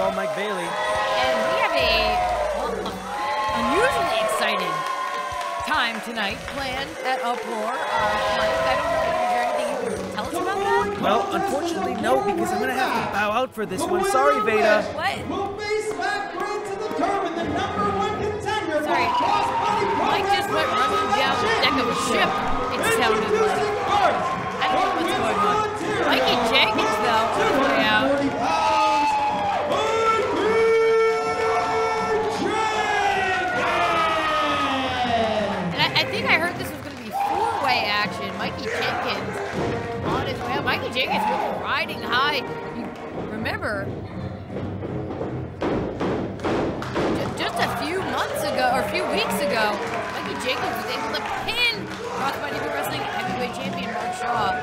Speedball, Mike Bailey. And we have a unusually exciting time tonight planned at Uproar. Mike, I don't know, is there anything you can tell us about that? Well, unfortunately, no, because I'm going to have to bow out for this one. Sorry, Veda. What? Will face Mack to determine the #1 contender. Sorry. Mike just went running down the deck of a ship, it sounded like. I don't know what's going on. Mikey Jenkins, though, on his way out. And I think I heard this was going to be four-way action. Mikey Jenkins on his way out. Mikey Jenkins really riding high. You remember, just a few months ago, or a few weeks ago, Mikey Jenkins was able to pin Crossbody Pro Wrestling heavyweight champion Mark Shaw.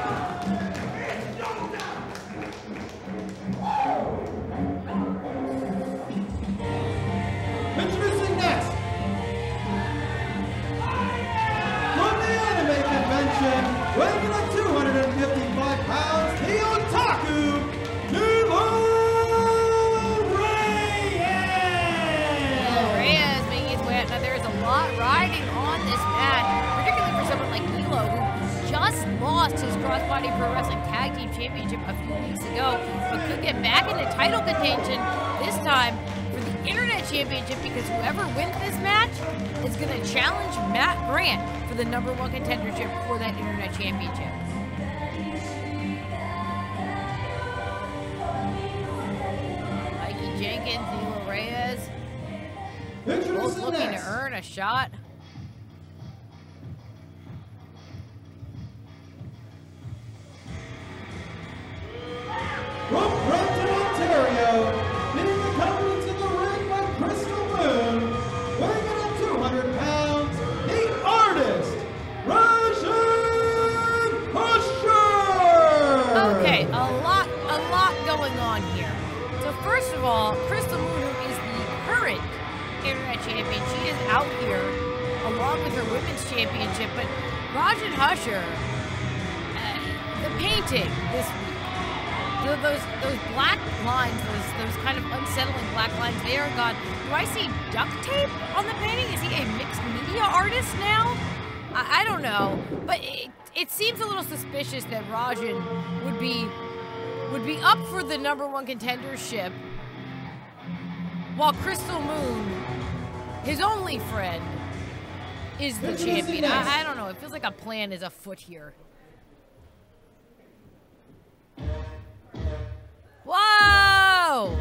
Introducing next, from the anime convention, weighing at 255 pounds, the Otaku, Nilo Reyes making his way out. Now there's a lot riding on this match, particularly for someone like Nilo, who just lost his Crossbody Pro Wrestling Tag Team Championship a few weeks ago, but could get back into title contention this time for the Internet Championship, because whoever wins this match is going to challenge Matt Grant for the #1 contendership for that Internet Championship. Mikey Jenkins, Nilo Reyes, both looking to earn a shot. From Brampton, Ontario, being accompanied to the ring by Crystal Moon, weighing in at 200 pounds, the artist, Rajan Pusher! Okay, a lot going on here. So first of all, Crystal Moon, who is the current Internet Champion, she is out here along with her Women's Championship, but Rajan Pusher, the painting this week, those black lines, those kind of unsettling black lines, they are gone. Do I see duct tape on the painting? Is he a mixed media artist now? I don't know, but it seems a little suspicious that Rajan would be up for the #1 contendership, while Crystal Moon, his only friend, is the champion. I don't know. It feels like a plan is afoot here. Whoa!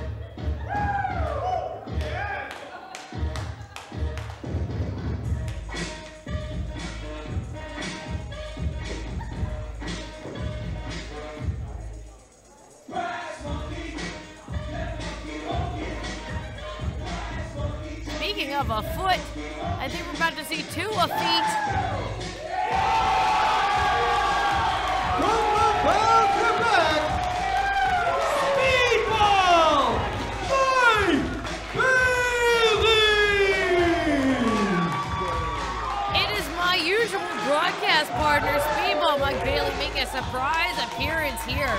Speaking of a foot, I think we're about to see two a feet. Quebec, Speedball, Mike Bailey! It is my usual broadcast partner, Speedball Mike Bailey, making a surprise appearance here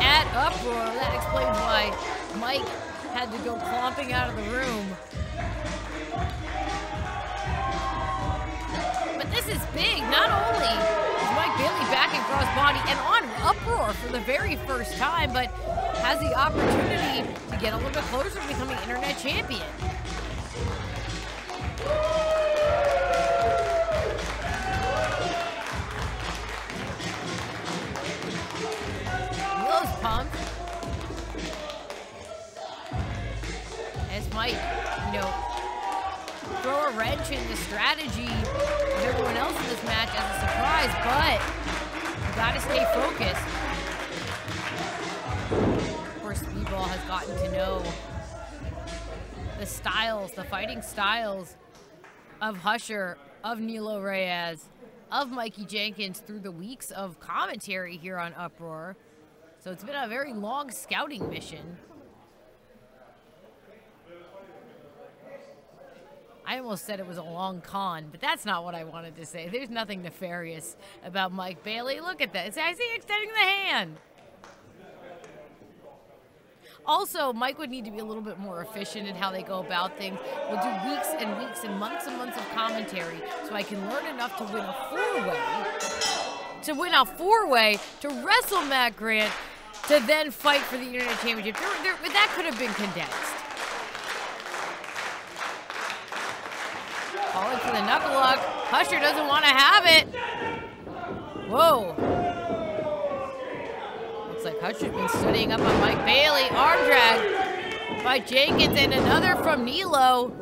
at Uproar. That explains why Mike had to go clomping out of the room. But this is big. Not only is Mike Bailey back in Crossbody and on Uproar for the very first time, but has the opportunity to get a little bit closer to becoming Internet Champion. Nilo's pumped. As Mike, throw a wrench in the strategy of everyone else in this match as a surprise, but you gotta stay focused. Of course, Speedball has gotten to know the styles, the fighting styles of Husher, of Nilo Reyes, of Mikey Jenkins through the weeks of commentary here on Uproar. So it's been a very long scouting mission. I almost said it was a long con, but that's not what I wanted to say. There's nothing nefarious about Mike Bailey. Look at that. I see extending the hand. Also, Mike would need to be a little bit more efficient in how they go about things. We'll do weeks and weeks and months of commentary so I can learn enough to win a four-way, to wrestle Matt Grant, to then fight for the Internet Championship. That could have been condensed. Calling for the knuckle lock. Husher doesn't want to have it. Whoa. Looks like Husher's been studying up on Mike Bailey. Arm drag by Jenkins and another from Nilo.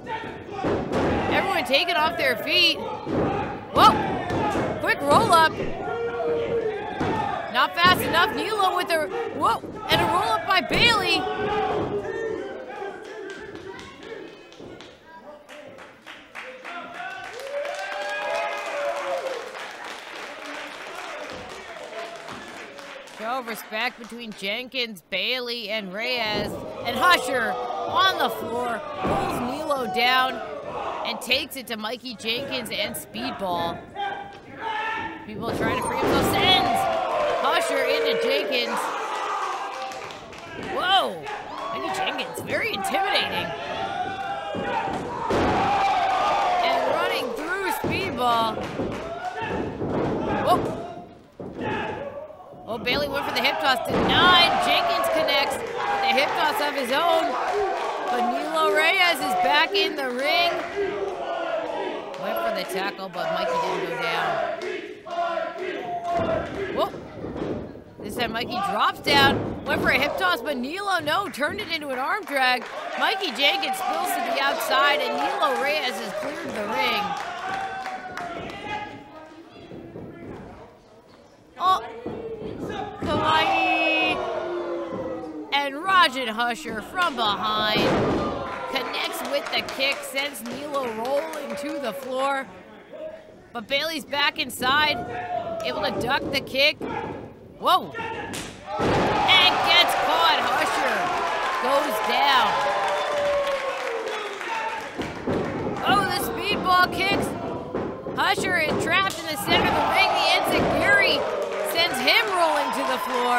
Everyone taking off their feet. Whoa. Quick roll up. Not fast enough. Nilo with a, whoa, and a roll up by Bailey. Show of respect between Jenkins, Bailey, and Reyes. And Husher on the floor, pulls Nilo down, and takes it to Mikey Jenkins and Speedball. Speedball trying to free himself, sends Husher into Jenkins. Whoa, Mikey Jenkins, very intimidating. And running through Speedball. Whoa. Oh, Bailey went for the hip toss, denied. Jenkins connects with the hip toss of his own. But Nilo Reyes is back in the ring. Went for the tackle, but Mikey didn't go down. Whoa. This time Mikey drops down. Went for a hip toss, but Nilo, no, turned it into an arm drag. Mikey Jenkins spills to the outside, and Nilo Reyes has cleared the ring. Oh. Kawaii! And Rajan Husher from behind connects with the kick, sends Nilo rolling to the floor. But Bailey's back inside, able to duck the kick. Whoa! And gets caught. Husher goes down. Oh, the speedball kicks. Husher is trapped in the center of the ring. The enziguri sends him rolling to the floor.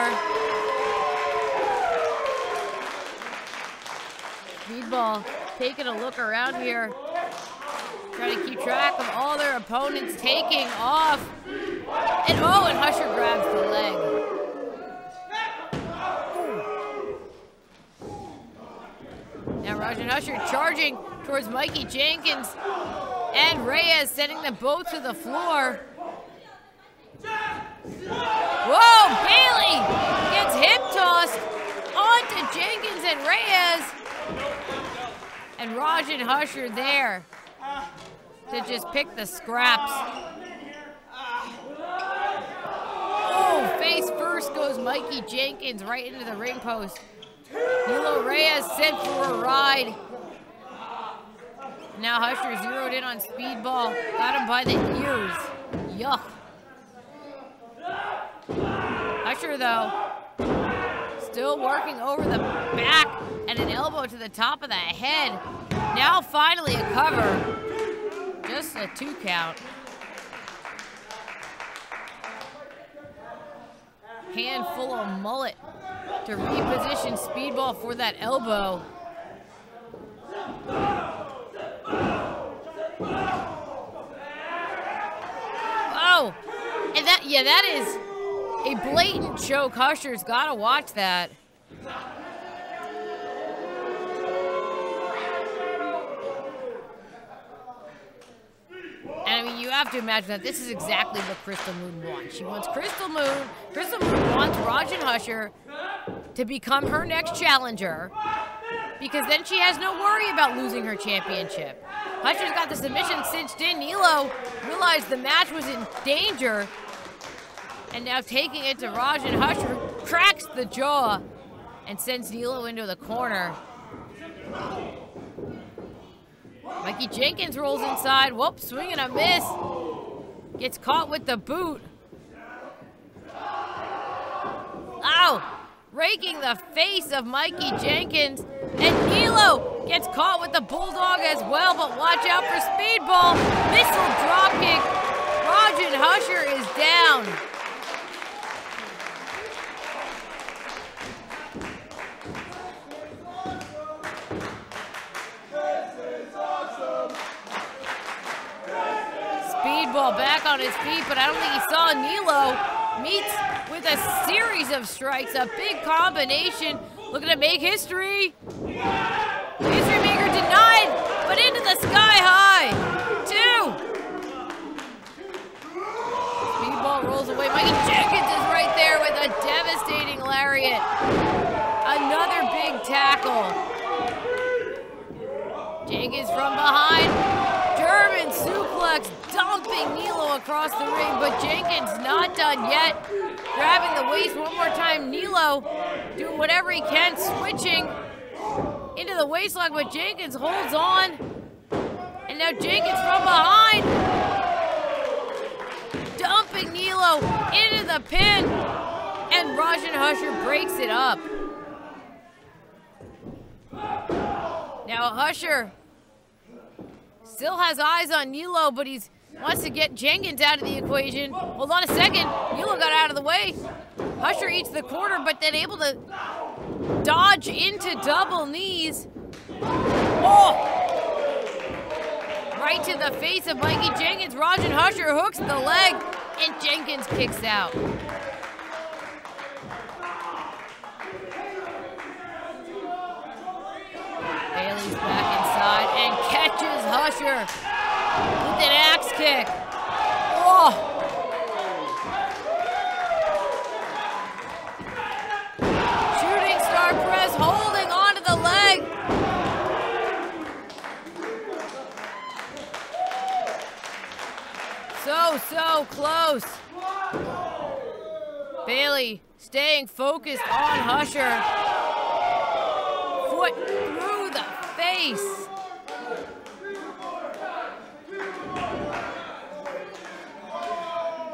Speedball taking a look around here. Trying to keep track of all their opponents taking off. And oh, and Husher grabs the leg. Now Rajan Husher charging towards Mikey Jenkins and Reyes, sending them both to the floor. Whoa, Bailey gets hip tossed onto Jenkins and Reyes. And Rajan Husher there to just pick the scraps. Oh, face first goes Mikey Jenkins right into the ring post. Nilo Reyes sent for a ride. Now Husher zeroed in on Speedball. Got him by the ears. Yuck. Husher, though, still working over the back and an elbow to the top of the head. Now finally a cover. Just a 2 count. Hand full of mullet to reposition Speedball for that elbow. Oh, and that is a blatant choke. Husher's gotta watch that. And I mean, you have to imagine that this is exactly what Crystal Moon wants. She wants Crystal Moon. Crystal Moon wants Rajan Husher to become her next challenger, because then she has no worry about losing her championship. Husher's got the submission cinched in. Nilo realized the match was in danger, and now taking it to Rajan Husher, cracks the jaw and sends Nilo into the corner. Mikey Jenkins rolls inside. Whoop, swing and a miss. Gets caught with the boot. Ow! Raking the face of Mikey Jenkins. And Nilo gets caught with the bulldog as well, but watch out for Speedball. Missile dropkick. Rajan Husher is down. Speedball back on his feet, but I don't think he saw Nilo. Meets with a series of strikes, a big combination. Looking to make history. History maker denied, but into the sky high. 2. Speedball rolls away. Mikey Jenkins is right there with a devastating lariat. Another big tackle. Jenkins from behind. German suplex dumping Nilo across the ring, but Jenkins not done yet. Grabbing the waist one more time. Nilo doing whatever he can, switching into the waistlock, but Jenkins holds on. And now Jenkins from behind. Dumping Nilo into the pin. And Rajan Husher breaks it up. Now Husher still has eyes on Nilo, but he wants to get Jenkins out of the equation. Hold on a second. Nilo got out of the way. Husher eats the corner, but then able to dodge into double knees. Oh! Right to the face of Mikey Jenkins. Rajan Husher hooks the leg, and Jenkins kicks out. Bailey's back inside and catches Husher with an axe kick. Oh! Shooting star press, holding onto the leg. So close. Bailey staying focused on Husher. Foot through the face.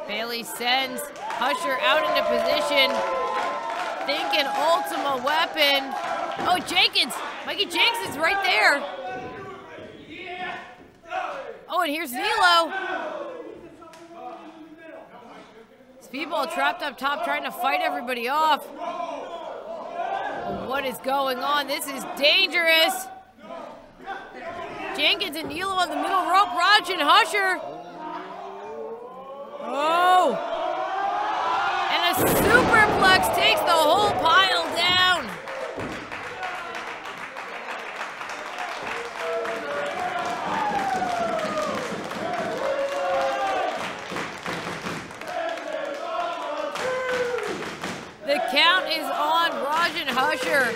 Bailey sends Husher out into position. Thinking Ultima weapon. Oh, Jenkins. Mikey Jenkins is right there. Oh, and here's Nilo. Speedball trapped up top trying to fight everybody off. What is going on? This is dangerous. Jenkins and Nilo on the middle rope. Rajan Husher. Oh. And a superplex takes the whole pile down. The count is on. Rajan Husher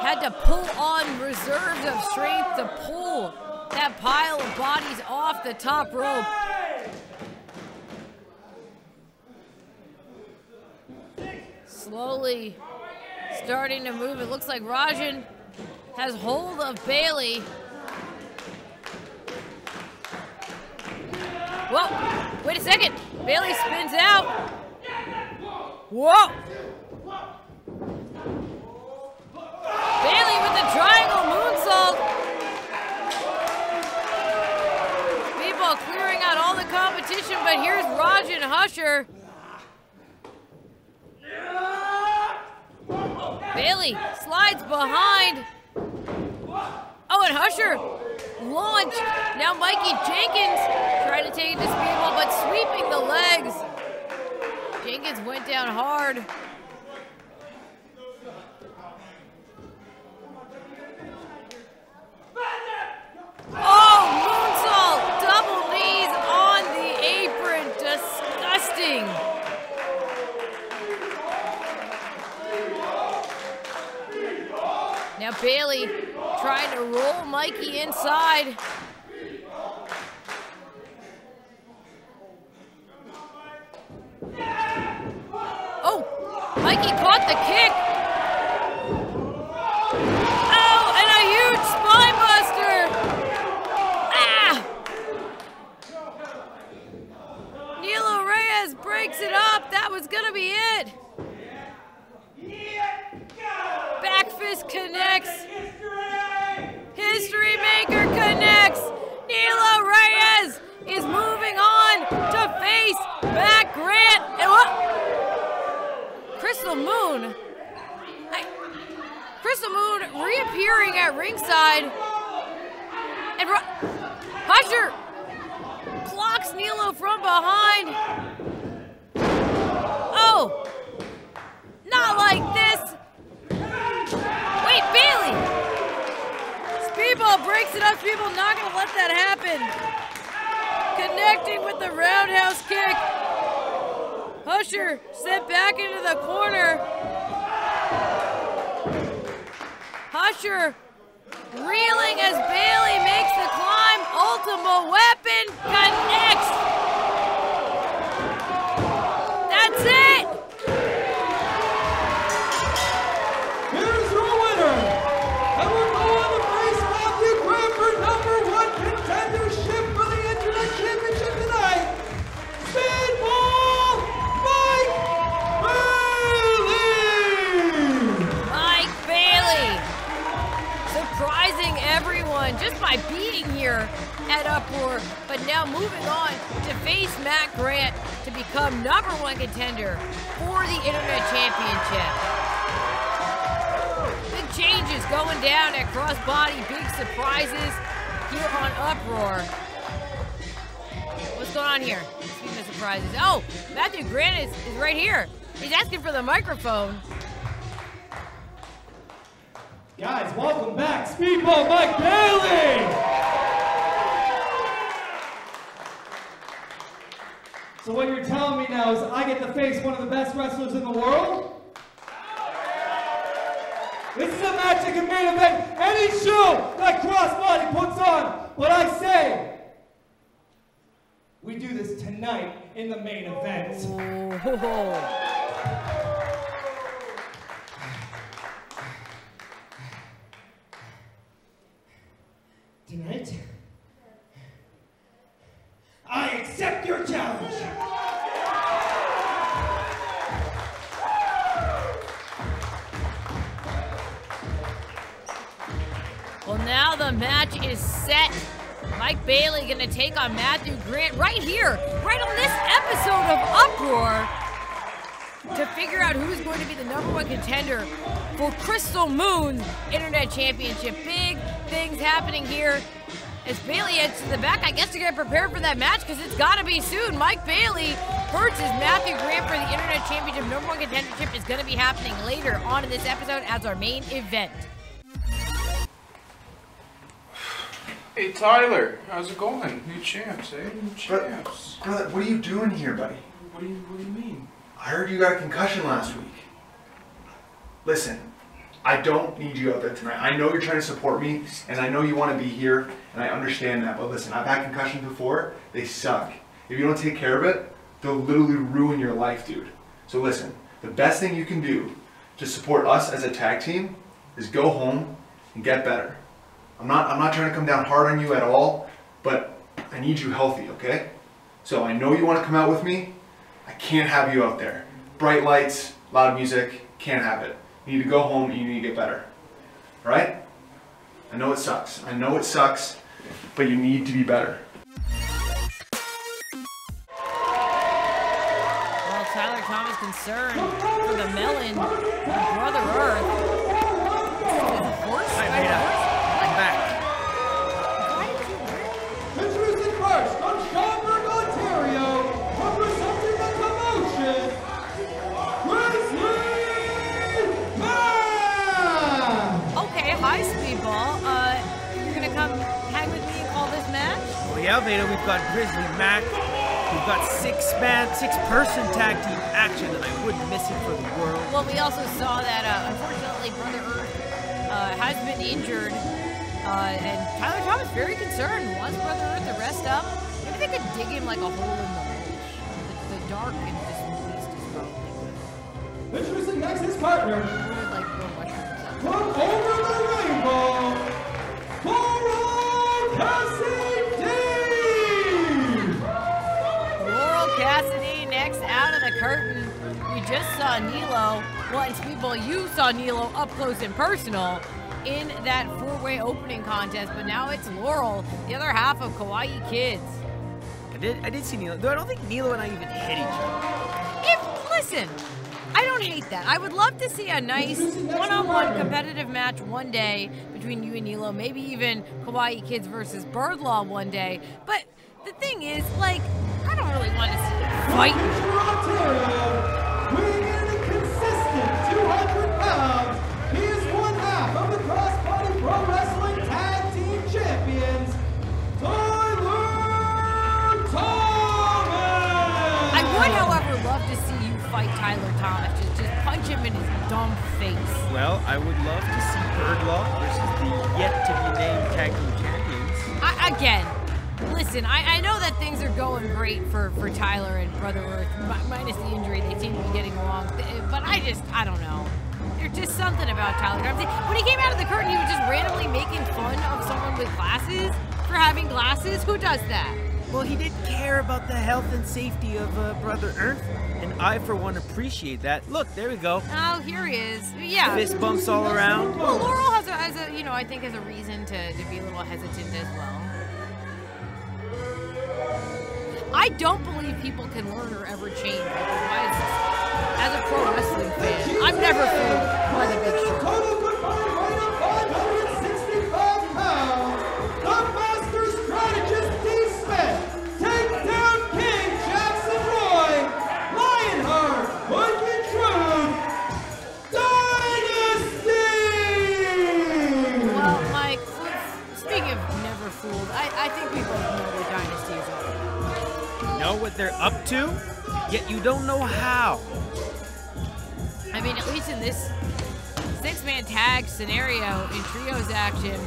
had to pull on reserves of strength to pull that pile of bodies off the top rope. Slowly starting to move. It looks like Rajan has hold of Bailey. Whoa, wait a second. Bailey spins out. Whoa! Bailey with the triangle moonsault. Speedball clearing out all the competition, but here's Rajan Husher. Bailey slides behind. Oh, and Husher launched. Now Mikey Jenkins trying to take it to Speedball, but sweeping the legs. Jenkins went down hard. Oh, moonsault! Double knees on the apron. Disgusting. Now Bailey trying to roll Mikey inside. Oh, Mikey caught the kick. Oh, and a huge spine buster. Ah! Nilo Reyes breaks it up. That was gonna be it. Back fist connects. History maker connects. Nilo Reyes is moving on to face Mack Grant. And what? Crystal Moon. Crystal Moon reappearing at ringside. And Husher blocks attacks Nilo from behind. Oh, not like this. Wait, Bailey. Speedball breaks it up. Speedball not gonna let that happen. Connecting with the roundhouse kick. Usher sent back into the corner. Usher reeling as Bailey makes the climb. Ultimate weapon connects. That's it. Here's your winner. And we're going to face Matthew Graham for #1 contendership for the Internet Championship tonight. Speedball Mike Bailey! Mike Bailey surprising everyone just by being here at Uproar, but now moving on to face Mack Grant to become #1 contender for the Internet Championship. Big changes going down at Crossbody, big surprises here on Uproar. What's going on here? Speaking of surprises. Oh, Matthew Grant is right here. He's asking for the microphone. Guys, welcome back, Speedball Mike Bailey! So what you're telling me now is I get to face one of the best wrestlers in the world? This is a match that can main event any show that Crossbody puts on. But I say, we do this tonight in the main event. Oh. Tonight, I accept your challenge. Well, now the match is set. Mike Bailey gonna take on Matthew Grant right here, right on this episode of Uproar, to figure out who's going to be the #1 contender for Crystal Moon's Internet Championship. Big things happening here as Bailey heads to the back. I guess they're gonna prepare for that match because it's gotta be soon. Mike Bailey versus Matthew Grant for the Internet Championship #1 contendership is gonna be happening later on in this episode as our main event. Hey Tyler, how's it going? New champs, eh? New champs. Brother, what are you doing here, buddy? What do you mean? I heard you got a concussion last week. Listen, I don't need you out there tonight. I know you're trying to support me, and I know you want to be here, and I understand that. But listen, I've had concussions before. They suck. If you don't take care of it, they'll literally ruin your life, dude. So listen, the best thing you can do to support us as a tag team is go home and get better. I'm not trying to come down hard on you at all, but I need you healthy, okay? So I know you want to come out with me. I can't have you out there. Bright lights, loud music, can't have it. You need to go home and you need to get better. All right? I know it sucks. I know it sucks, but you need to be better. Well, Tyler Thomas concerned for the melon, Brother Earth. Hi, Veda. I'm back. Introducing first from Schaumburg, Ontario, representing the commotion, Grizzly Mack! Okay, hi Speedball. You're gonna come hang with me and call this match? Well, yeah, Veda, we've got Grizzly Mack. We've got six-person tag team action, and I wouldn't miss it for the world. Well, we also saw that, unfortunately, Brother Earth has been injured, and Tyler Thomas very concerned. Wants Brother Earth to rest up. Maybe they could dig him like a hole in the mulch. The dark and displeased is probably good. Introducing next his partner, Would like grow mushrooms up. from over the rainbow, Laurel CassieD! Laurel CassieD next out of the curtain. We just saw Nilo. Well, in Speedball, you saw Nilo up close and personal in that four-way opening contest, but now it's Laurel, the other half of Kawaii Kids. I did see Nilo, though I don't think Nilo and I even hit each other. Listen, I don't hate that. I would love to see a nice one-on-one competitive match one day between you and Nilo, maybe even Kawaii Kids versus Birdlaw one day, but the thing is, like, I don't really want to see him fight. Weighing in at a consistent 200 pounds, he is one half of the Crossbody Pro Wrestling Tag Team Champions, Tyler Thomas! I would, however, love to see you fight Tyler Thomas. Just punch him in his dumb face. Well, I would love to see Birdlaw versus the yet-to-be-named Tag Team Champions. Again, listen, I know that things are going great for Tyler and Brother Earth, minus the injury. They seem to be getting along. But I don't know. There's just something about Tyler Thomas. When he came out of the curtain, he was just randomly making fun of someone with glasses for having glasses. Who does that? Well, he did care about the health and safety of Brother Earth, and I, for one, appreciate that. Look, there we go. Oh, here he is. Yeah. Fist bumps all around. Well, Laurel has a you know, I think has a reason to be a little hesitant as well. I don't believe people can learn or ever change. As a pro wrestling fan, I'm never fooled by the Big Show. Total combined weight of 565 pounds, the master strategist D-Smith, takedown king Jaxon Roy, Lionheart, Mikey Truth, Dynasty! Well, Mike, speaking of never fooled, I think we both know where Dynasty is all. Know what they're up to, yet you don't know how. I mean, at least in this six-man tag scenario in trios action,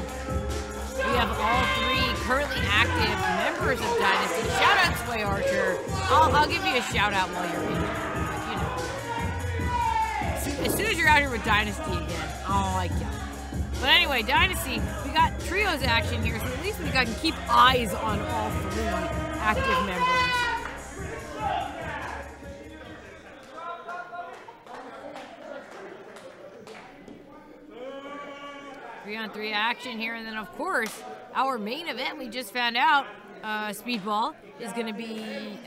we have all three currently active members of Dynasty. Shout out Sway Archer. I'll give you a shout out while you're in here. But, you know, as soon as you're out here with Dynasty again, I don't like you. But anyway, Dynasty, we got trios action here, so at least we can keep eyes on all three active members. 3-on-3 action here, and then of course our main event we just found out, Speedball, is going to be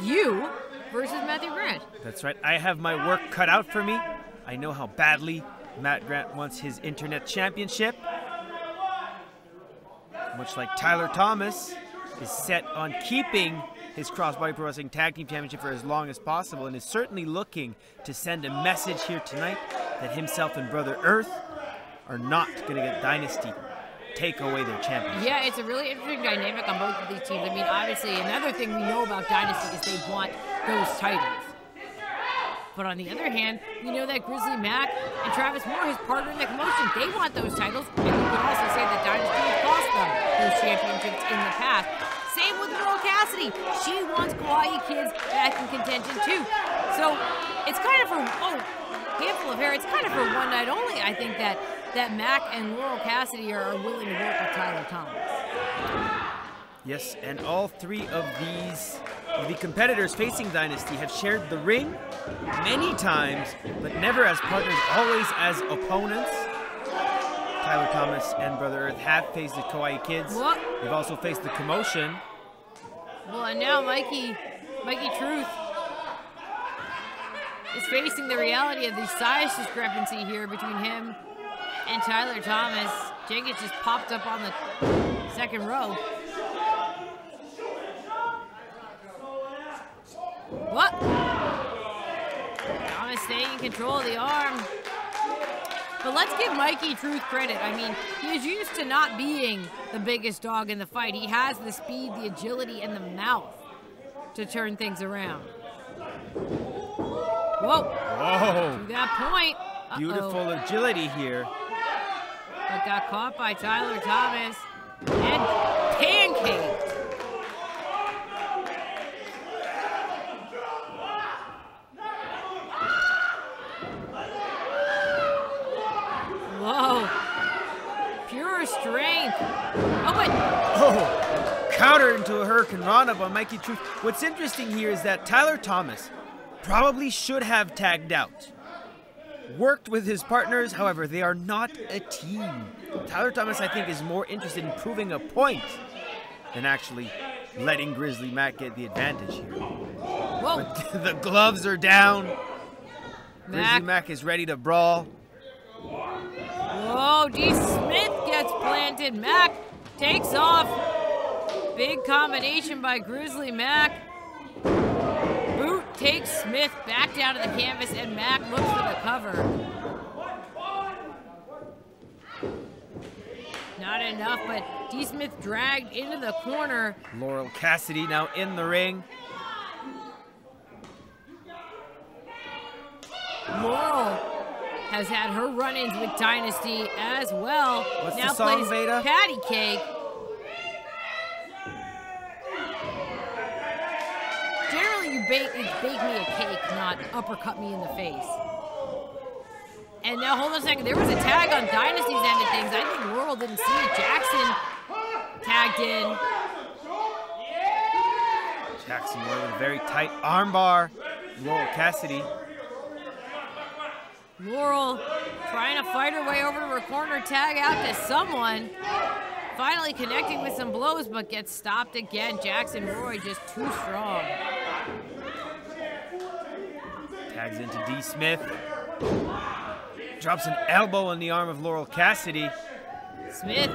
you versus Matthew Grant. That's right. I have my work cut out for me. I know how badly Matt Grant wants his internet championship. Much like Tyler Thomas is set on keeping his Crossbody Pro Wrestling Tag Team Championship for as long as possible, and is certainly looking to send a message here tonight that himself and Brother Earth are not going to get Dynasty take away their championship. Yeah, it's a really interesting dynamic on both of these teams. I mean, obviously, another thing we know about Dynasty is they want those titles. But on the other hand, we know that Grizzly, Mack, and Travis Moore, his partner in the commotion, they want those titles. And you can also say that Dynasty has cost them those championships in the past. Same with Laurel CassieD. She wants Kawaii Kids back in contention too. So it's kind of for, handful of hair, it's kind of for one night only, I think, that Mack and Laurel CassieD are willing to work with Tyler Thomas. Yes, and all three of the competitors facing Dynasty have shared the ring many times, but never as partners, always as opponents. Tyler Thomas and Brother Earth have faced the Kawaii Kids. What? They've also faced the commotion. Well, and now Mikey Truth is facing the reality of the size discrepancy here between him and Tyler Thomas. Jenkins just popped up on the second row. What? Thomas staying in control of the arm. But let's give Mikey Truth credit. I mean, he is used to not being the biggest dog in the fight. He has the speed, the agility, and the mouth to turn things around. Whoa. Whoa. To that point. Beautiful agility here. But got caught by Tyler Thomas and pancaked. Whoa. Pure strength. Oh, but. Oh. Counter into a Hurricane Rana by Mikey Truth. What's interesting here is that Tyler Thomas probably should have tagged out. Worked with his partners, however, they are not a team. Tyler Thomas, I think, is more interested in proving a point than actually letting Grizzly Mack get the advantage here. Whoa. But the gloves are down. Grizzly Mack is ready to brawl. Whoa, D. Smith gets planted. Mack takes off. Big combination by Grizzly Mack. Boot takes Smith back down to the canvas, and Mack looks for the cover. Not enough, but D. Smith dragged into the corner. Laurel CassieD now in the ring. Laurel has had her run-ins with Dynasty as well. What's now the song, plays Veda? Patty Cake. Generally, you bake me a cake, not uppercut me in the face. And now, hold on a second. There was a tag on Dynasty's end of things. I think Laurel didn't see it. Jaxon tagged in. Jaxon with a very tight armbar. Laurel CassieD. Laurel trying to fight her way over to her corner, tag out to someone. Finally connecting with some blows, but gets stopped again. Jaxon Roy just too strong. Tags into D. Smith. Drops an elbow on the arm of Laurel CassieD. Smith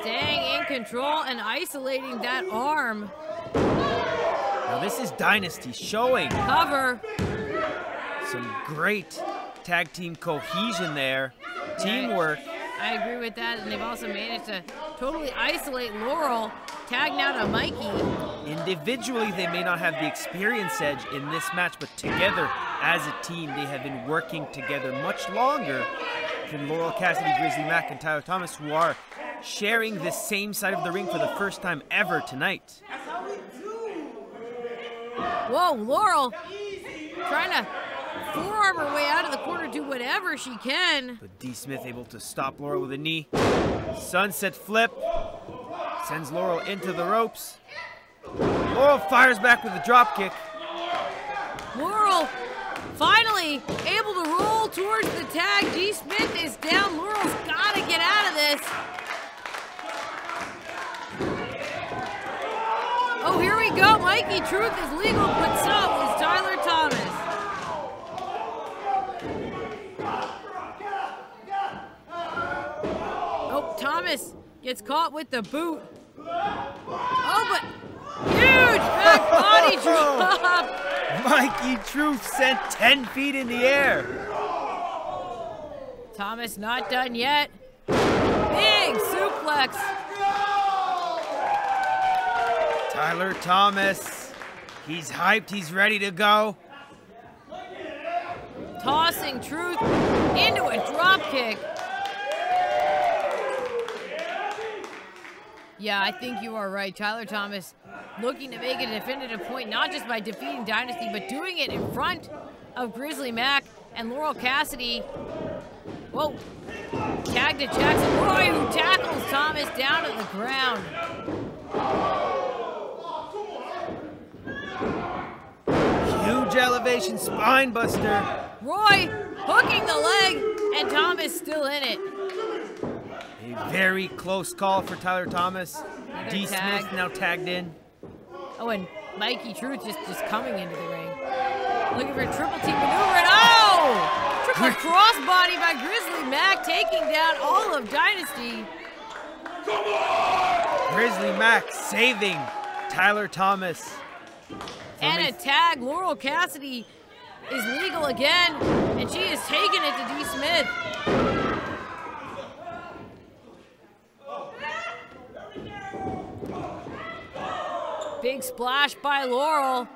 staying in control and isolating that arm. Now this is Dynasty showing Cover. some great tag team cohesion there. Teamwork. I agree with that, and they've also managed to totally isolate Laurel. Tag now to Mikey. Individually, they may not have the experience edge in this match, but together as a team, they have been working together much longer than Laurel CassieD, Grizzly Mack, and Tyler Thomas, who are sharing this same side of the ring for the first time ever tonight. Whoa, Laurel trying to forearm her way out of the corner, do whatever she can. But D. Smith able to stop Laurel with a knee. Sunset flip. Sends Laurel into the ropes. Laurel fires back with a drop kick. Laurel finally able to roll towards the tag. D. Smith is down. Laurel's got to get out of this. Oh, here we go. Mikey Truth is legal, but so is Tyler Thomas. Oh, Thomas gets caught with the boot. Oh, but huge back body drop. Mikey Truth sent 10 feet in the air. Thomas not done yet. Big suplex. Tyler Thomas, he's hyped, he's ready to go. Tossing Truth into a drop kick. Yeah, I think you are right. Tyler Thomas looking to make a definitive point, not just by defeating Dynasty, but doing it in front of Grizzly Mack and Laurel CassieD. Whoa. Tag to Jaxon Roy, who tackles Thomas down to the ground. Huge elevation spine buster. Roy hooking the leg, and Thomas still in it. A very close call for Tyler Thomas. Another D. tag. Smith now tagged in. Oh, and Mikey Truth just coming into the ring. Looking for a triple team maneuver, and oh! Triple crossbody by Grizzly Mack, taking down all of Dynasty. Grizzly Mack saving Tyler Thomas. And a tag. Laurel CassieD is legal again, and she is taking it to D. Smith. Big splash by Laurel.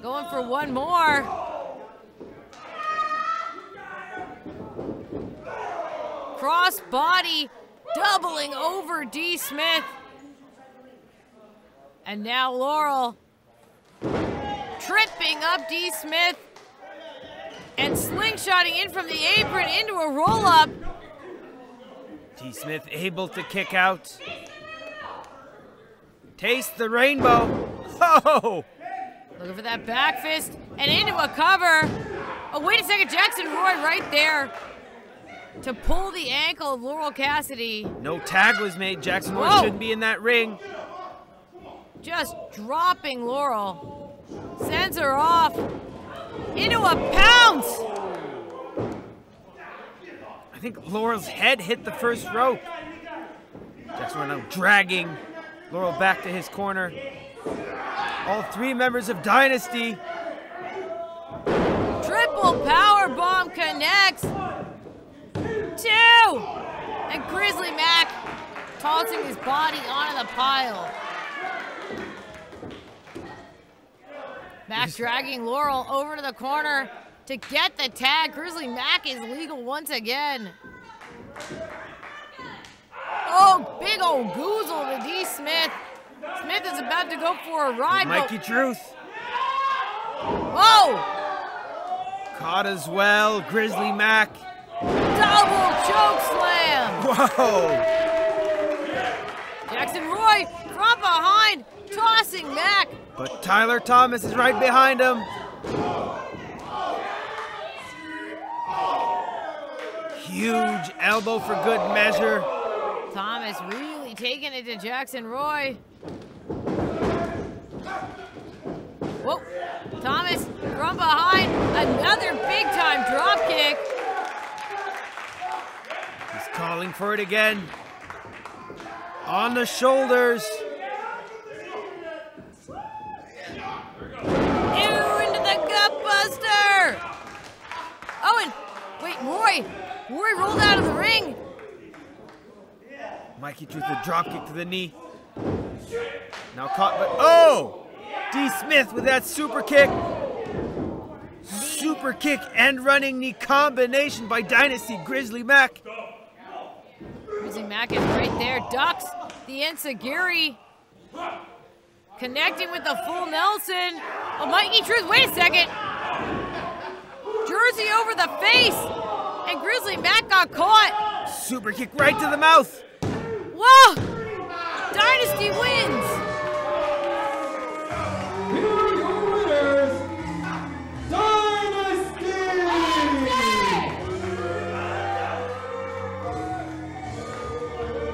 Going for one more. Cross body, doubling over D. Smith. And now Laurel tripping up D. Smith and slingshotting in from the apron into a roll-up. D. Smith able to kick out. Taste the rainbow. Oh! Looking for that back fist and into a cover. Oh, wait a second, Jaxon Roy right there to pull the ankle of Laurel CassieD. No tag was made. Jaxon Roy Whoa. shouldn't be in that ring. Just dropping Laurel. Sends her off into a pounce. I think Laurel's head hit the first rope. Jaxon Roy now dragging Laurel back to his corner. All three members of Dynasty. Triple power bomb connects. 2! And Grizzly Mack tossing his body onto the pile. Mack dragging Laurel over to the corner to get the tag. Grizzly Mack is legal once again. Oh, big old goozle to D. Smith. Smith is about to go for a ride. Mikey Truth. Whoa! Caught as well. Grizzly Mack. Double choke slam. Whoa! Jaxon Roy from behind, tossing Mack. But Tyler Thomas is right behind him. Huge elbow for good measure. Thomas really taking it to Jaxon Roy. Whoa, Thomas from behind, another big time drop kick. He's calling for it again. On the shoulders. Into the gut buster. Oh, and wait, Roy rolled out of the ring. Mikey Truth, a drop kick to the knee. Now caught, but oh! D. Smith with that super kick. Super kick and running knee combination by Dynasty Grizzly Mack. Grizzly Mack is right there, ducks the enziguri. Connecting with the full Nelson. Oh, Mikey Truth, wait a second. Jersey over the face, and Grizzly Mack got caught. Super kick right to the mouth. Whoa! Dynasty wins! Here are your winners, Dynasty!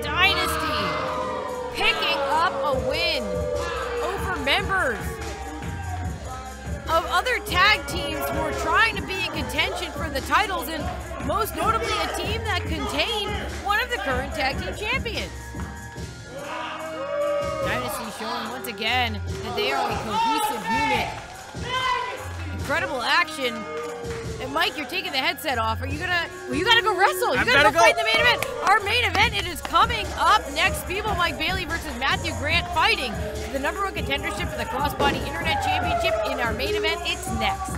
Dynasty picking up a win over members of other tag teams who are trying to be in contention for the titles, and most notably a team that contained one of the current tag team champions. Dynasty showing once again that they are a cohesive unit. Incredible action. And Mike, you're taking the headset off. Are you gonna? Well, you gotta go wrestle. You gotta go fight in the main event. Our main event, it is coming up next. Speedball Mike Bailey versus Matthew Grant fighting for the #1 contendership for the Crossbody Internet Championship. In our main event, it's next.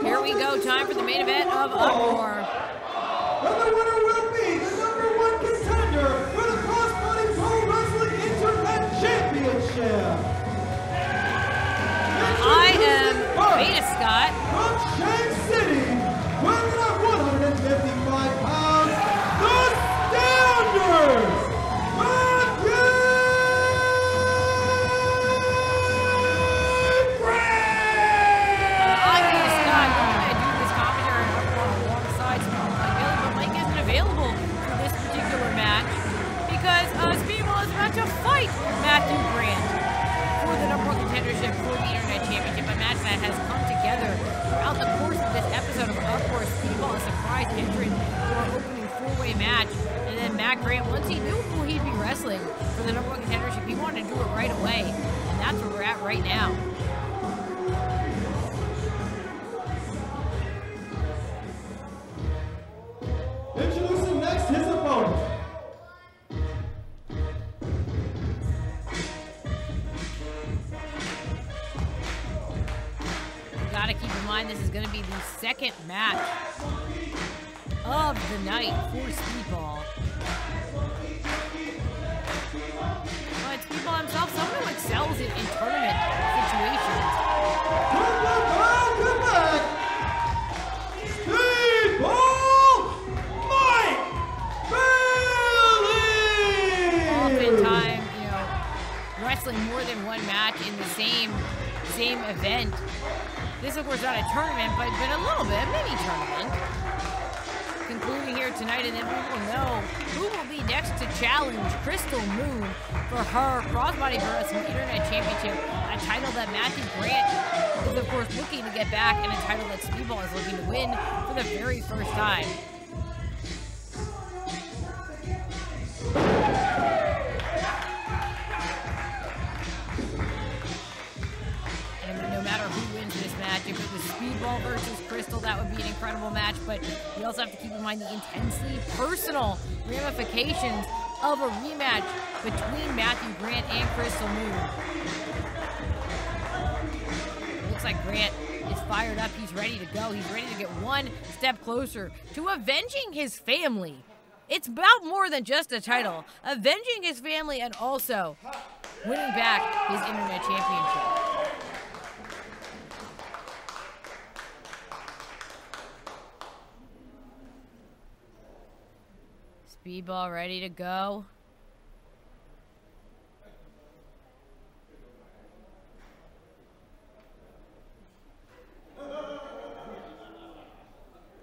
Here we go, time for the main event of Uproar. And the winner will be the #1 contender for the Crossbody Pro Wrestling Internet Championship. I am Veda Scott. From Shank City, weighing at 155 pounds, the Standards, Matthew Grant! I'm Veda Scott. I'm going to do this commentary on Uproar alongside Speedball Mike Bailey, but Mike isn't available for this particular match because Speedball is about to fight Matthew Grant for the #1 contendership for the Internet Championship, a match that has come together throughout the course of this episode of Uproar. Speedball, a surprise entrant for our opening four-way match, and then Matt Grant, once he knew who he'd be wrestling for the #1 contendership, he wanted to do it right away, and that's where we're at right now. Introducing next his opponent. Gotta keep in mind this is gonna be the second match of the night for Speedball. But Speedball himself, someone who excels in tournament situations. Welcome back, Speedball Mike Bailey! Oftentimes, wrestling more than one match in the same event. This, of course, not a tournament, but a little bit, a mini tournament. concluding here tonight, and then we will know who will be next to challenge Crystal Moon for her Crossbody Wrestling Internet Championship, a title that Matthew Grant is, of course, looking to get back, and a title that Speedball is looking to win for the very first time. No matter who wins this match, if it was Speedball versus Crystal, that would be an incredible match, but you also have to keep in mind the intensely personal ramifications of a rematch between Matthew Grant and Crystal Moon. Looks like Grant is fired up. He's ready to go. He's ready to get one step closer to avenging his family. It's about more than just a title. Avenging his family and also winning back his Internet Championship. Speedball ready to go.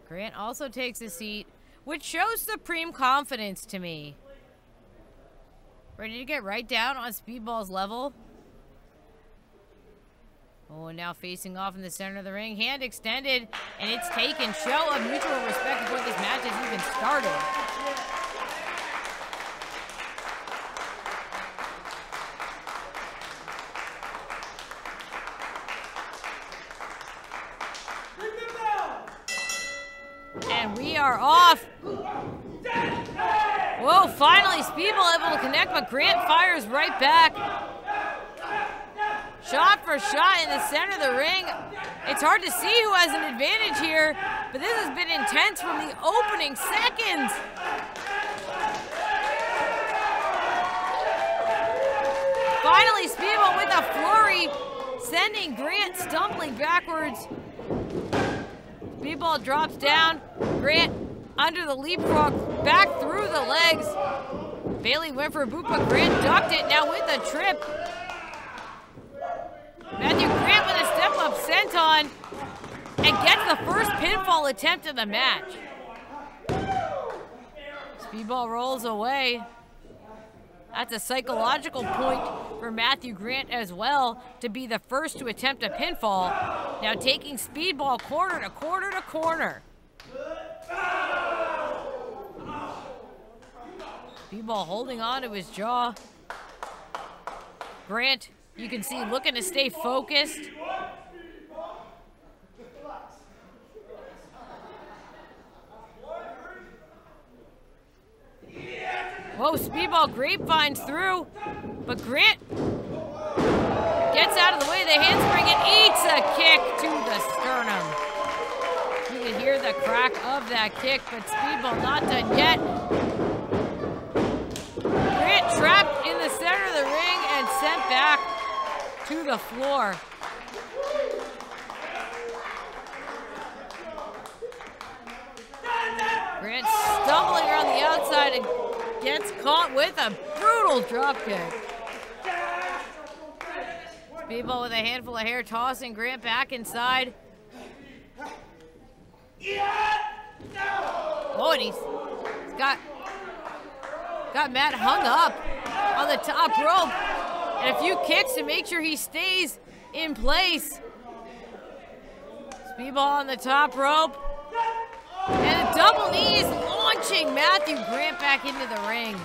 Grant also takes a seat, which shows supreme confidence to me. Ready to get right down on Speedball's level. Oh, and now facing off in the center of the ring. Hand extended, and it's taken. Show of mutual respect before this match has even started. And we are off. Whoa, finally Speedball able to connect, but Grant fires right back. Shot for shot in the center of the ring. It's hard to see who has an advantage here, but this has been intense from the opening seconds. Finally, Speedball with a flurry, sending Grant stumbling backwards. Speedball drops down. Grant under the leapfrog, back through the legs. Bailey went for a boot, but Grant ducked it. Now with a trip. Matthew Grant with a step-up senton and gets the first pinfall attempt of the match. Speedball rolls away. That's a psychological point for Matthew Grant as well, to be the first to attempt a pinfall. Now taking Speedball corner to corner to corner. Speedball holding on to his jaw. Grant, you can see, looking to stay focused. Whoa, Speedball grapevines through, but Grant gets out of the way of the handspring and eats a kick to the sternum. You can hear the crack of that kick, but Speedball not done yet. Grant trapped in the center of the ring and sent back to the floor. Grant stumbling around the outside and gets caught with a brutal dropkick. Speedball with a handful of hair, tossing Grant back inside. Oh, and he's got Matt hung up on the top rope. And a few kicks to make sure he stays in place. Speedball on the top rope. And a double knees, launching Matthew Grant back into the ring.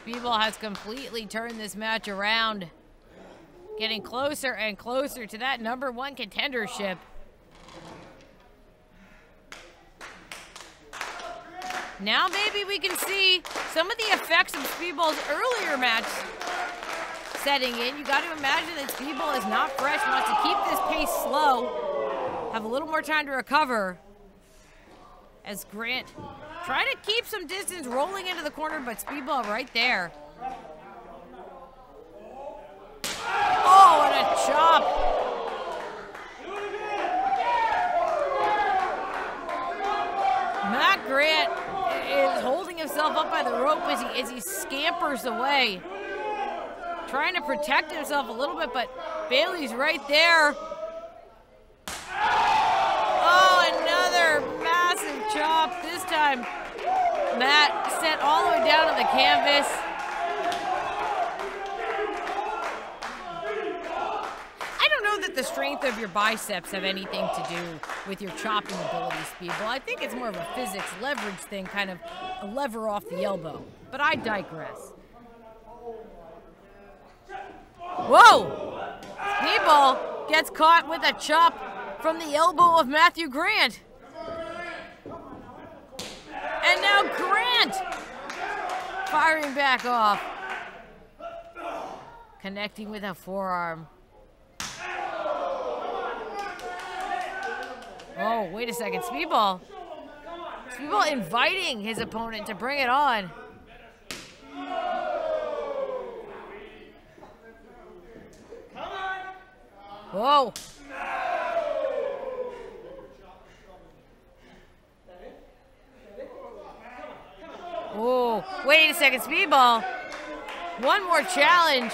Speedball has completely turned this match around, getting closer and closer to that #1 contendership. Now maybe we can see some of the effects of Speedball's earlier match setting in. You got to imagine that Speedball is not fresh, wants to keep this pace slow, have a little more time to recover, as Grant trying to keep some distance, rolling into the corner, but Speedball right there. Oh, what a chop. Matt Grant is holding himself up by the rope as he scampers away, trying to protect himself a little bit, but Bailey's right there. time. Matt sent all the way down to the canvas. I don't know that the strength of your biceps have anything to do with your chopping ability, Speedball. I think it's more of a physics leverage thing, kind of a lever off the elbow. But I digress. Whoa! Speedball gets caught with a chop from the elbow of Matthew Grant. And now Grant firing back off. Connecting with a forearm. Oh, wait a second. Speedball. Speedball inviting his opponent to bring it on. Whoa. Oh, wait a second, Speedball. One more challenge.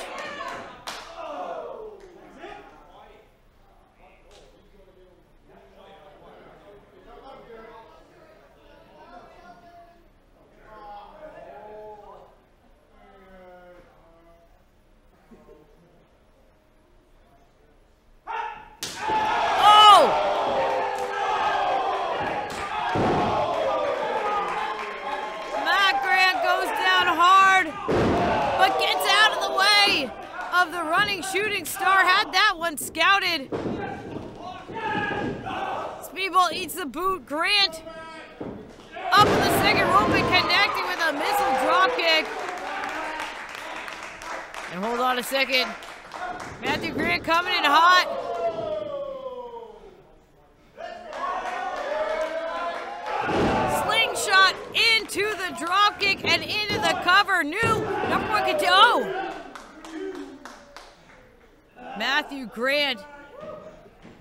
Shooting star had that one scouted. Speedball eats the boot. Grant up in the second rope and connecting with a missile dropkick. And hold on a second. Matthew Grant coming in hot. Slingshot into the dropkick and into the cover. New number one contender. Oh! Matthew Grant,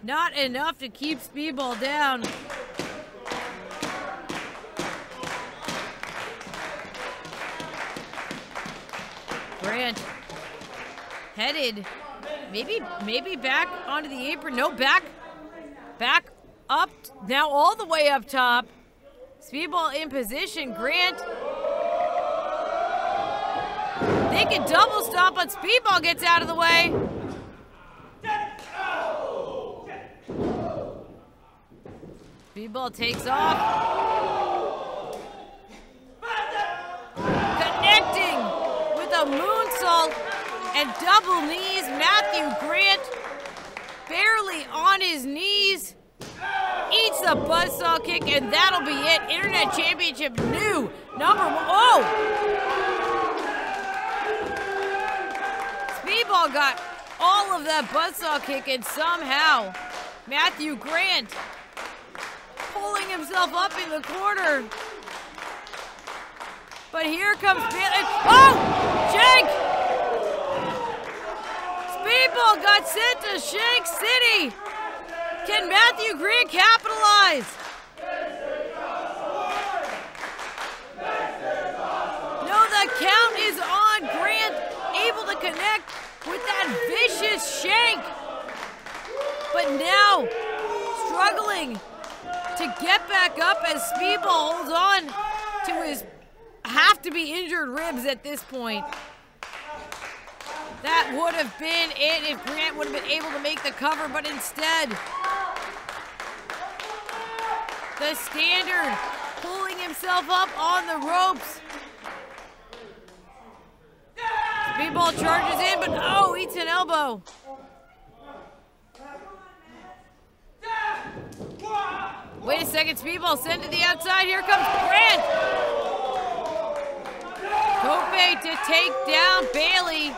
not enough to keep Speedball down. Grant headed, maybe back onto the apron. No, back up, now all the way up top. Speedball in position. Grant thinking double stop, but Speedball gets out of the way. Speedball takes off. Connecting with a moonsault and double knees. Matthew Grant barely on his knees. Eats the buzzsaw kick, and that'll be it. Internet Championship new number one. Oh! Speedball got all of that buzzsaw kick, and somehow Matthew Grant pulling himself up in the corner. But here comes oh! Shank! Speedball got sent to Shank City. Can Matthew Grant capitalize? No, the count is on. Grant able to connect with that vicious shank. But now, struggling to get back up as Speedball holds on to his have-to-be injured ribs at this point. That would have been it if Grant would have been able to make the cover, but instead, the standard pulling himself up on the ropes. Speedball charges in, but oh, eats an elbow. Wait a second, Speedball sent to the outside. Here comes Grant. Tope to take down Bailey.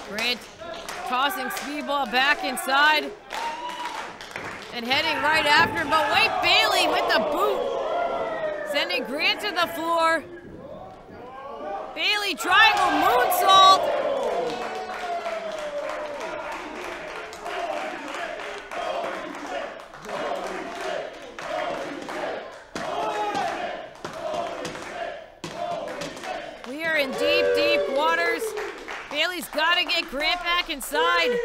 Grant tossing Speedball back inside and heading right after him. But wait, Bailey with the boot, sending Grant to the floor. Bailey triangle moonsault. We are in deep, deep waters. Bailey's got to get Grant back inside.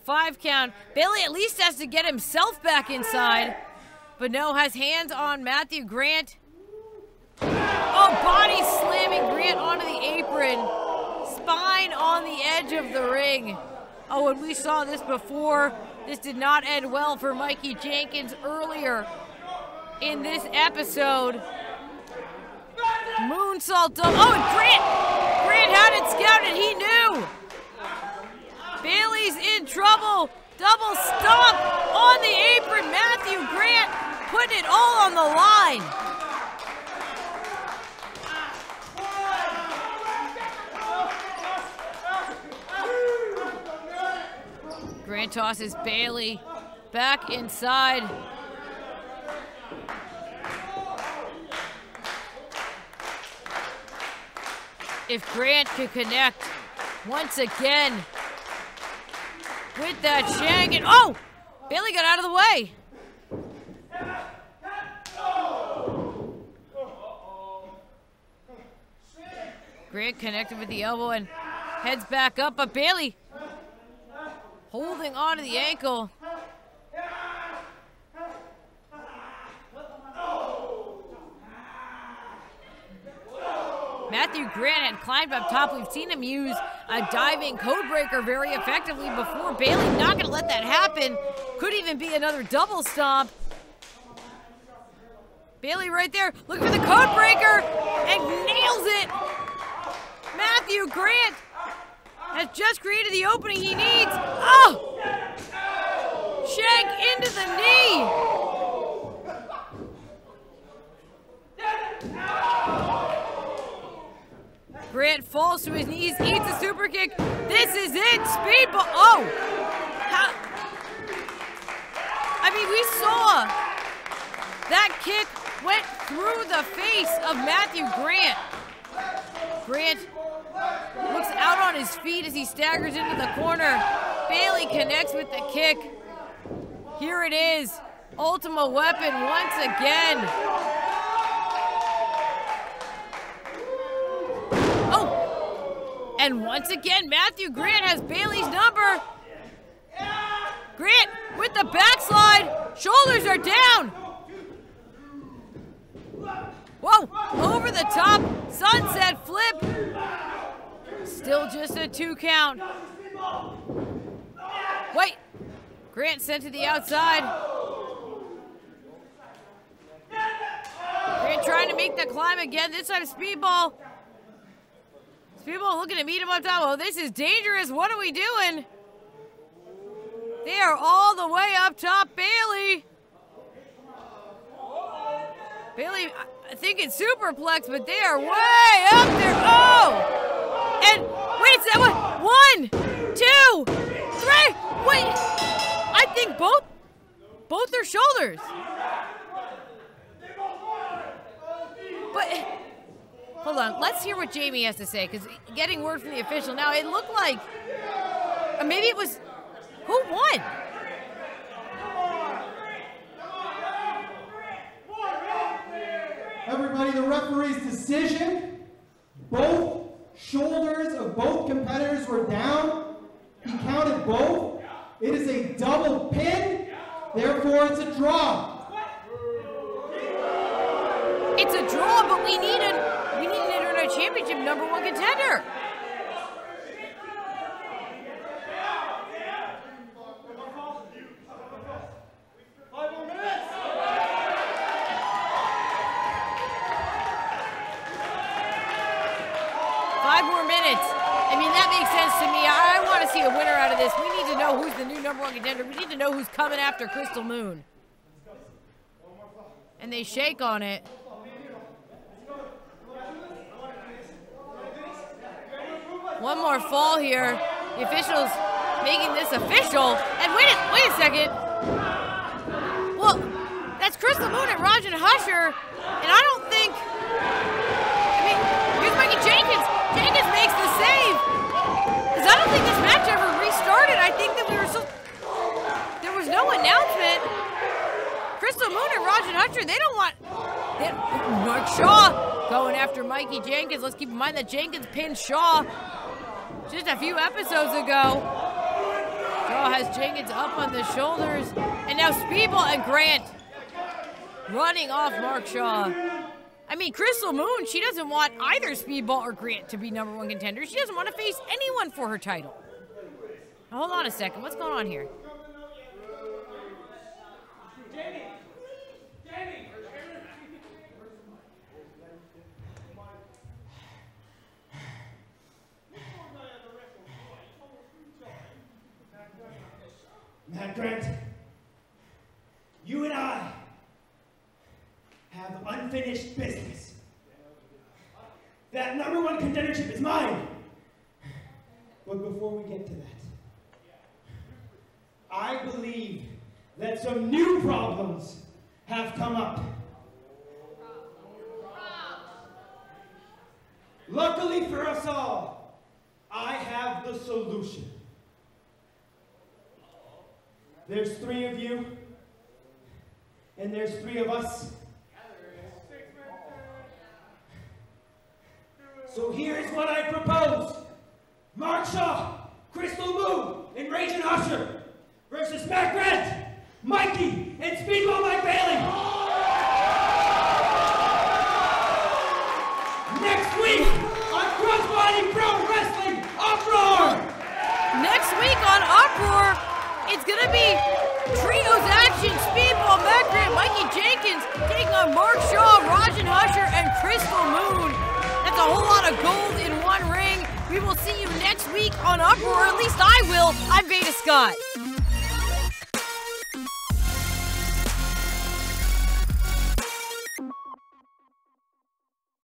5 count. Bailey at least has to get himself back inside. But no, has hands on Matthew Grant. Oh, body slamming Grant onto the apron. Spine on the edge of the ring. Oh, and we saw this before. This did not end well for Mikey Jenkins earlier in this episode. Moonsault double. Oh, and Grant had it scouted. He knew. Bailey's in trouble. Double stomp on the apron. Matthew Grant putting it all on the line. Grant tosses Bailey back inside. If Grant could connect once again with that shank, and oh! Bailey got out of the way. Grant connected with the elbow and heads back up, but Bailey holding on to the ankle. Matthew Grant had climbed up top. We've seen him use a diving codebreaker very effectively before. Bailey not going to let that happen. Could even be another double stomp. Bailey right there looking for the codebreaker and nails it. Matthew Grant has just created the opening he needs. Oh! Shank into the knee. Grant falls to his knees, eats a super kick. This is it, Speedball. Oh! I mean, we saw that kick went through the face of Matthew Grant. Grant looks out on his feet as he staggers into the corner. Bailey connects with the kick. Here it is. Ultimate Weapon once again. Oh! And once again, Matthew Grant has Bailey's number. Grant with the backslide. Shoulders are down. Whoa! Over the top. Sunset flip. Still just a 2 count. Wait. Grant sent to the outside. Grant trying to make the climb again. This time Speedball. Speedball looking to meet him up top. Oh, this is dangerous. What are we doing? They are all the way up top. Bailey. Bailey, I think it's superplex, but they are way up there. Oh! And wait a second. 1, 2, 3. Wait. I think both their shoulders. But hold on. Let's hear what Jamie has to say, because getting word from the official now, it looked like, or maybe it was, who won? Everybody, the referee's decision, both shoulders of both competitors were down. He counted both. It is a double pin, therefore it's a draw. It's a draw, but we need an Internet Championship #1 contender. I mean, that makes sense to me. I want to see a winner out of this. We need to know who's the new #1 contender. We need to know who's coming after Crystal Moon. And they shake on it. One more fall here. The officials making this official. And wait a second. Well, that's Crystal Moon and Rajan Husher. And I don't think, I mean, here's Mikey Jenkins. Jenkins makes the save. Because I don't think this match ever restarted. I think that there was no announcement. Crystal Moon and Rajan Husher, they don't want, Mark Shaw going after Mikey Jenkins. Let's keep in mind that Jenkins pinned Shaw just a few episodes ago. Shaw has Jenkins up on the shoulders. And now Speedball and Grant running off Mark Shaw. I mean, Crystal Moon, she doesn't want either Speedball or Grant to be #1 contenders. She doesn't want to face anyone for her title. Now, hold on a second. What's going on here? Matt Grant, you and I have unfinished business. That #1 contendership is mine. But before we get to that, I believe that some new problems have come up. Luckily for us all, I have the solution. There's 3 of you, and there's 3 of us. So here's what I propose. Mark Shaw, Crystal Moon, and Rajan Usher versus Mack Grant, Mikey, and Speedball Mike Bailey. Next week on Crossbody Pro Wrestling Uproar. Next week on Uproar, it's going to be Trios Action, Speedball, Mack Grant, Mikey Jenkins taking on Mark Shaw, Rajan Usher, and Crystal Moon. That's a whole lot of gold in one ring. We will see you next week on Uproar, or at least I will. I'm Veda Scott.